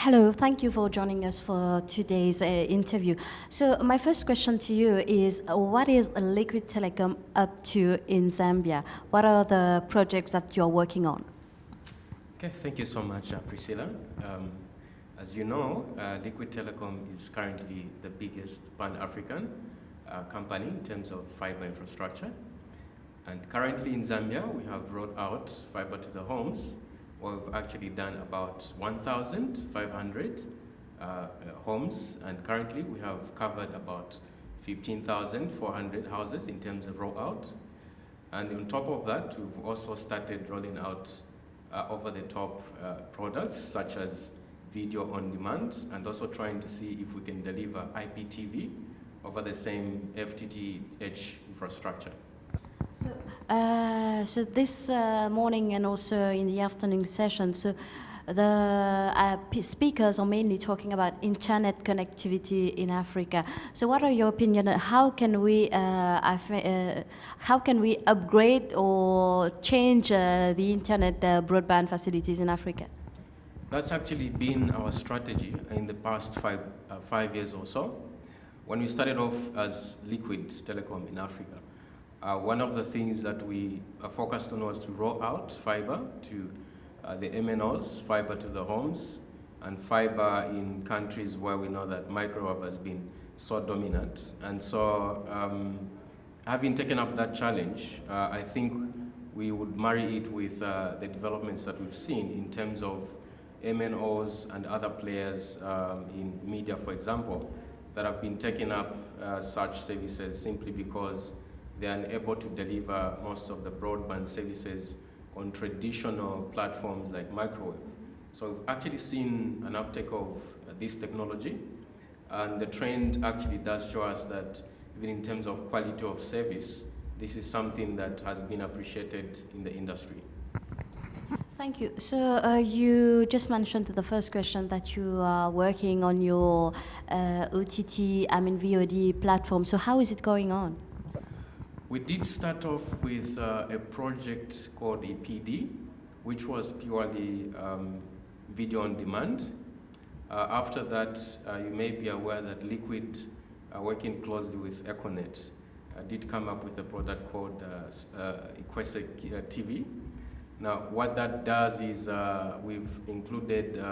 Hello, thank you for joining us for today's interview. So, my first question to you is what is Liquid Telecom up to in Zambia? What are the projects that you're working on? Okay, thank you so much, Priscilla. Um, as you know, Liquid Telecom is currently the biggest pan-African company in terms of fiber infrastructure. And currently in Zambia, we have rolled out fiber to the homes. We've actually done about 1,500 homes, and currently we have covered about 15,400 houses in terms of rollout. And on top of that, we've also started rolling out over-the-top products such as video on demand, and also trying to see if we can deliver IPTV over the same FTTH infrastructure. So this morning and also in the afternoon session, so the speakers are mainly talking about internet connectivity in Africa. So, what are your opinion? How can we upgrade or change the internet broadband facilities in Africa? That's actually been our strategy in the past 5 years or so. When we started off as Liquid Telecom in Africa, one of the things that we focused on was to roll out fiber to the MNOs, fiber to the homes, and fiber in countries where we know that microwave has been so dominant. And so, having taken up that challenge, I think we would marry it with the developments that we've seen in terms of MNOs and other players in media, for example, that have been taking up such services simply because they are unable to deliver most of the broadband services on traditional platforms like microwave. So we've actually seen an uptake of this technology, and the trend actually does show us that even in terms of quality of service, this is something that has been appreciated in the industry. Thank you. So you just mentioned the first question that you are working on your OTT, VOD platform. So how is it going on? We did start off with a project called EPD, which was purely video on demand. After that, you may be aware that Liquid, working closely with Econet, did come up with a product called Ikwese TV. Now, what that does is we've included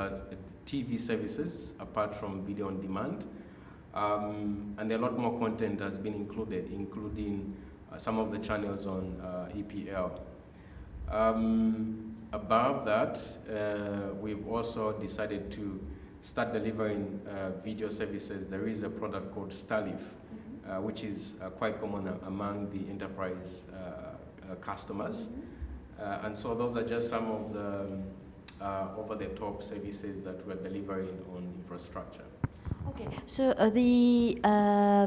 TV services apart from video on demand, and a lot more content has been included, including some of the channels on EPL. Above that, we've also decided to start delivering video services. There is a product called Starleaf, which is quite common among the enterprise customers. And so those are just some of the over-the-top services that we're delivering on infrastructure. Okay, so the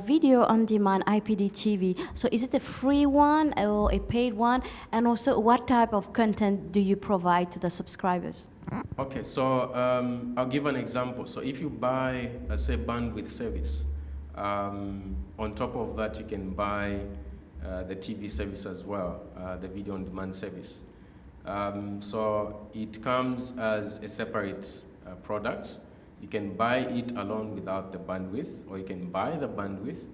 video on demand IPD TV, so is it a free one or a paid one? And also, what type of content do you provide to the subscribers? Okay, so I'll give an example. So if you buy, say, bandwidth service, on top of that, you can buy the TV service as well, the video on demand service. So it comes as a separate product. You can buy it alone without the bandwidth, or you can buy the bandwidth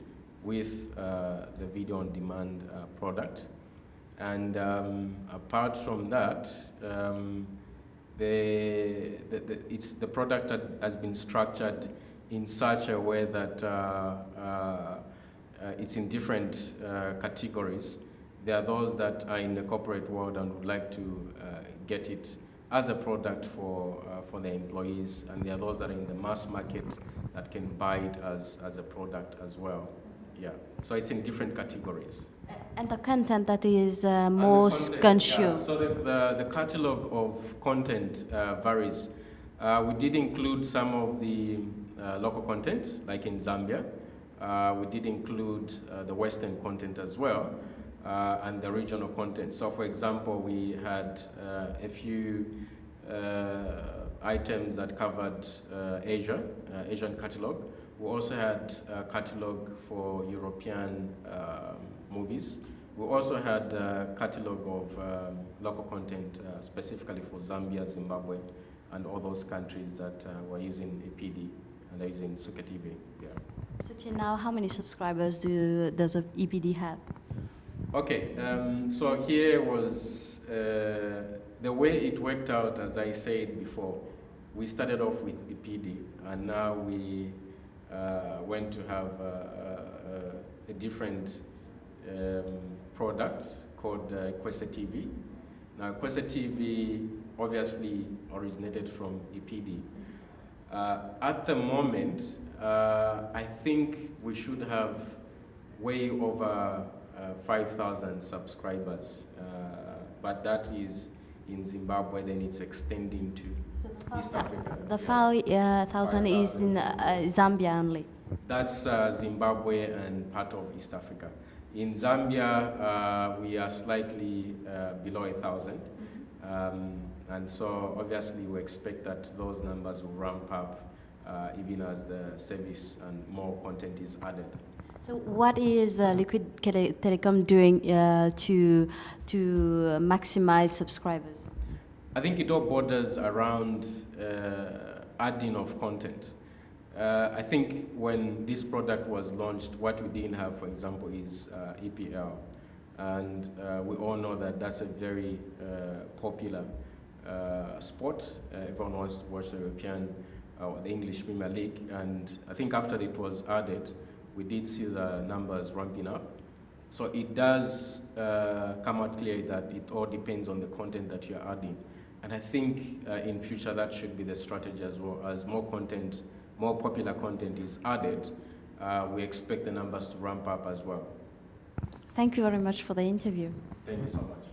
with the video on demand product. And apart from that, the product has been structured in such a way that it's in different categories. There are those that are in the corporate world and would like to get it as a product for their employees, and there are those that are in the mass market that can buy it as a product as well. Yeah, so it's in different categories. And the content that is most consumed. Yeah. So the catalog of content varies. We did include some of the local content, like in Zambia. We did include the Western content as well, and the regional content. So, for example, we had a few items that covered Asian catalog. We also had a catalog for European movies. We also had a catalog of local content specifically for Zambia, Zimbabwe, and all those countries that were using EPD and are using Suka TV. Yeah. So till now, how many subscribers does EPD have? Okay, so here was the way it worked out, as I said before. We started off with EPD, and now we went to have a different product called Kwese TV. Now, Kwese TV obviously originated from EPD. At the moment, I think we should have way over 5,000 subscribers, but that is in Zimbabwe, then it's extending to East Africa. The 5,000 is in Zambia only. That's Zimbabwe and part of East Africa. In Zambia, we are slightly below 1,000. And so obviously we expect that those numbers will ramp up even as the service and more content is added. So what is Liquid Telecom doing to maximize subscribers? I think it all borders around adding of content. I think when this product was launched, what we didn't have, for example, is EPL. And we all know that that's a very popular sport. Everyone wants to watch the European or the English Premier League. And I think after it was added, we did see the numbers ramping up. So it does come out clear that it all depends on the content that you're adding. And I think in future that should be the strategy as well. As more content, more popular content is added, we expect the numbers to ramp up as well. Thank you very much for the interview. Thank you so much.